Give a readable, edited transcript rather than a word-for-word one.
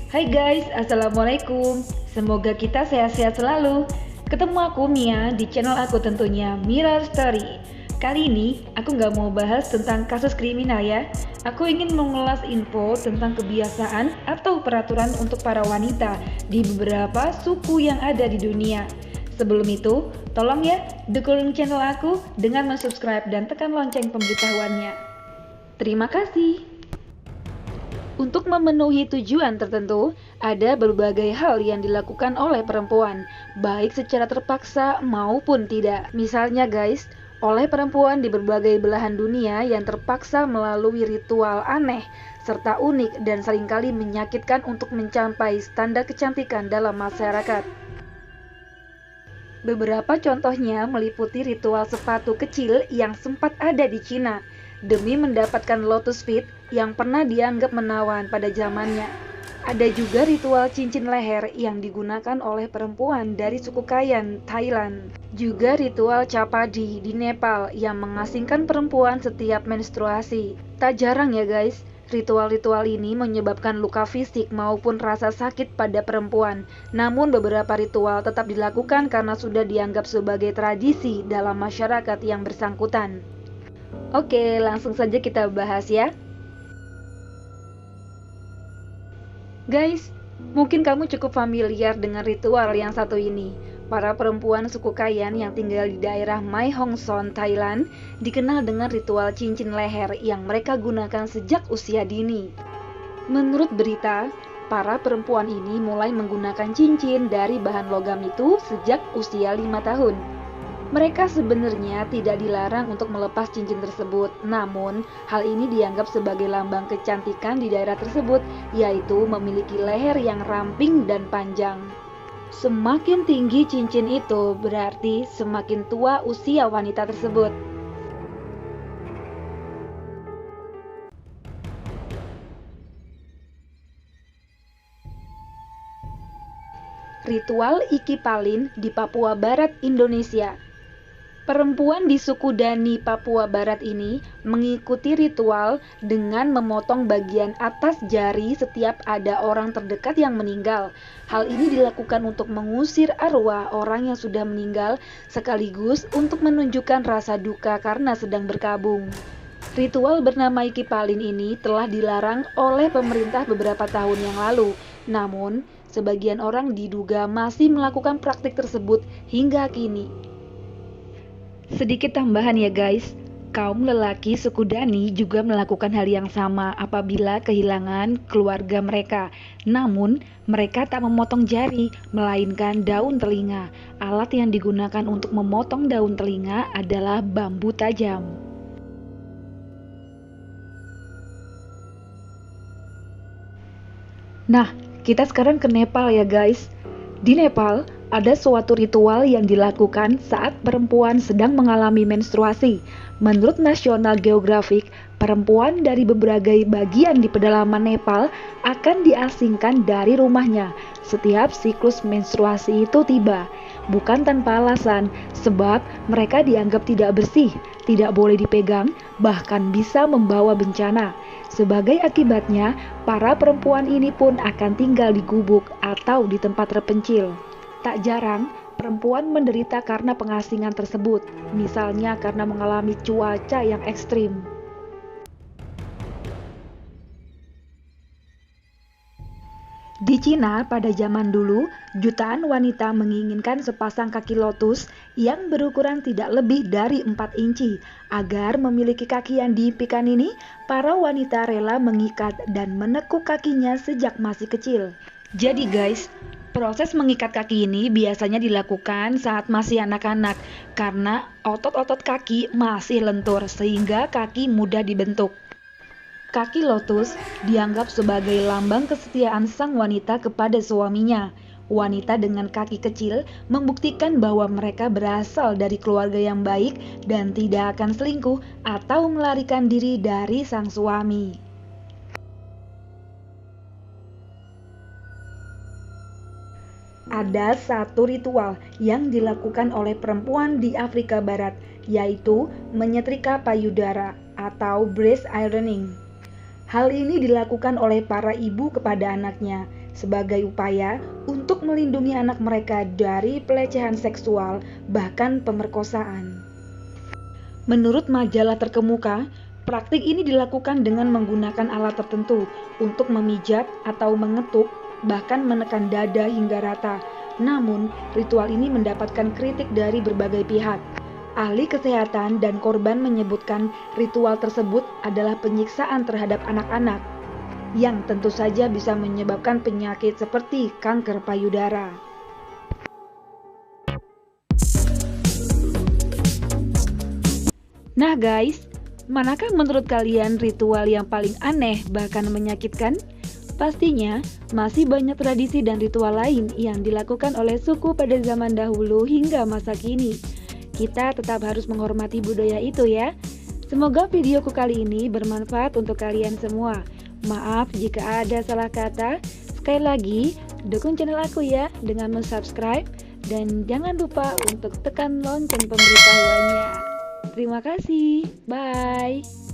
Hai guys, Assalamualaikum. Semoga kita sehat-sehat selalu. Ketemu aku Mia di channel aku tentunya, Mirror Story. Kali ini aku nggak mau bahas tentang kasus kriminal ya. Aku ingin mengulas info tentang kebiasaan atau peraturan untuk para wanita di beberapa suku yang ada di dunia. Sebelum itu, tolong ya dukung channel aku dengan subscribe dan tekan lonceng pemberitahuannya. Terima kasih. Untuk memenuhi tujuan tertentu, ada berbagai hal yang dilakukan oleh perempuan, baik secara terpaksa maupun tidak. Misalnya guys, oleh perempuan di berbagai belahan dunia yang terpaksa melalui ritual aneh, serta unik dan seringkali menyakitkan untuk mencapai standar kecantikan dalam masyarakat. Beberapa contohnya meliputi ritual sepatu kecil yang sempat ada di Cina, demi mendapatkan lotus feet yang pernah dianggap menawan pada zamannya. Ada juga ritual cincin leher yang digunakan oleh perempuan dari suku Kayan, Thailand. Juga ritual Chapadi di Nepal yang mengasingkan perempuan setiap menstruasi. Tak jarang ya guys, ritual-ritual ini menyebabkan luka fisik maupun rasa sakit pada perempuan. Namun beberapa ritual tetap dilakukan karena sudah dianggap sebagai tradisi dalam masyarakat yang bersangkutan. Oke, langsung saja kita bahas ya. Guys, mungkin kamu cukup familiar dengan ritual yang satu ini. Para perempuan suku Kayan yang tinggal di daerah Mae Hong Son, Thailand, dikenal dengan ritual cincin leher yang mereka gunakan sejak usia dini. Menurut berita, para perempuan ini mulai menggunakan cincin dari bahan logam itu sejak usia 5 tahun. Mereka sebenarnya tidak dilarang untuk melepas cincin tersebut, namun hal ini dianggap sebagai lambang kecantikan di daerah tersebut, yaitu memiliki leher yang ramping dan panjang. Semakin tinggi cincin itu berarti semakin tua usia wanita tersebut. Ritual Ikipalin di Papua Barat, Indonesia. Perempuan di suku Dani, Papua Barat ini mengikuti ritual dengan memotong bagian atas jari setiap ada orang terdekat yang meninggal. Hal ini dilakukan untuk mengusir arwah orang yang sudah meninggal sekaligus untuk menunjukkan rasa duka karena sedang berkabung. Ritual bernama Ikipalin ini telah dilarang oleh pemerintah beberapa tahun yang lalu. Namun, sebagian orang diduga masih melakukan praktik tersebut hingga kini. Sedikit tambahan ya guys, kaum lelaki suku Dani juga melakukan hal yang sama apabila kehilangan keluarga mereka. Namun, mereka tak memotong jari, melainkan daun telinga. Alat yang digunakan untuk memotong daun telinga adalah bambu tajam. Nah, kita sekarang ke Nepal ya guys. Di Nepal, ada suatu ritual yang dilakukan saat perempuan sedang mengalami menstruasi. Menurut National Geographic, perempuan dari berbagai bagian di pedalaman Nepal akan diasingkan dari rumahnya setiap siklus menstruasi itu tiba. Bukan tanpa alasan, sebab mereka dianggap tidak bersih, tidak boleh dipegang, bahkan bisa membawa bencana. Sebagai akibatnya, para perempuan ini pun akan tinggal di gubuk atau di tempat terpencil. Tak jarang, perempuan menderita karena pengasingan tersebut, misalnya karena mengalami cuaca yang ekstrim. Di Cina pada zaman dulu, jutaan wanita menginginkan sepasang kaki lotus yang berukuran tidak lebih dari 4 inci. Agar memiliki kaki yang diimpikan ini, para wanita rela mengikat dan menekuk kakinya sejak masih kecil. Jadi guys, proses mengikat kaki ini biasanya dilakukan saat masih anak-anak karena otot-otot kaki masih lentur sehingga kaki mudah dibentuk. Kaki lotus dianggap sebagai lambang kesetiaan sang wanita kepada suaminya. Wanita dengan kaki kecil membuktikan bahwa mereka berasal dari keluarga yang baik dan tidak akan selingkuh atau melarikan diri dari sang suami. Ada satu ritual yang dilakukan oleh perempuan di Afrika Barat, yaitu menyetrika payudara atau breast ironing. Hal ini dilakukan oleh para ibu kepada anaknya sebagai upaya untuk melindungi anak mereka dari pelecehan seksual, bahkan pemerkosaan. Menurut majalah terkemuka, praktik ini dilakukan dengan menggunakan alat tertentu untuk memijat atau mengetuk, bahkan menekan dada hingga rata. Namun, ritual ini mendapatkan kritik dari berbagai pihak. Ahli kesehatan dan korban menyebutkan ritual tersebut adalah penyiksaan terhadap anak-anak, yang tentu saja bisa menyebabkan penyakit seperti kanker payudara. Nah guys, manakah menurut kalian ritual yang paling aneh bahkan menyakitkan? Pastinya masih banyak tradisi dan ritual lain yang dilakukan oleh suku pada zaman dahulu hingga masa kini. Kita tetap harus menghormati budaya itu ya. Semoga videoku kali ini bermanfaat untuk kalian semua. Maaf jika ada salah kata. Sekali lagi, dukung channel aku ya dengan subscribe dan jangan lupa untuk tekan lonceng pemberitahuannya. Terima kasih. Bye.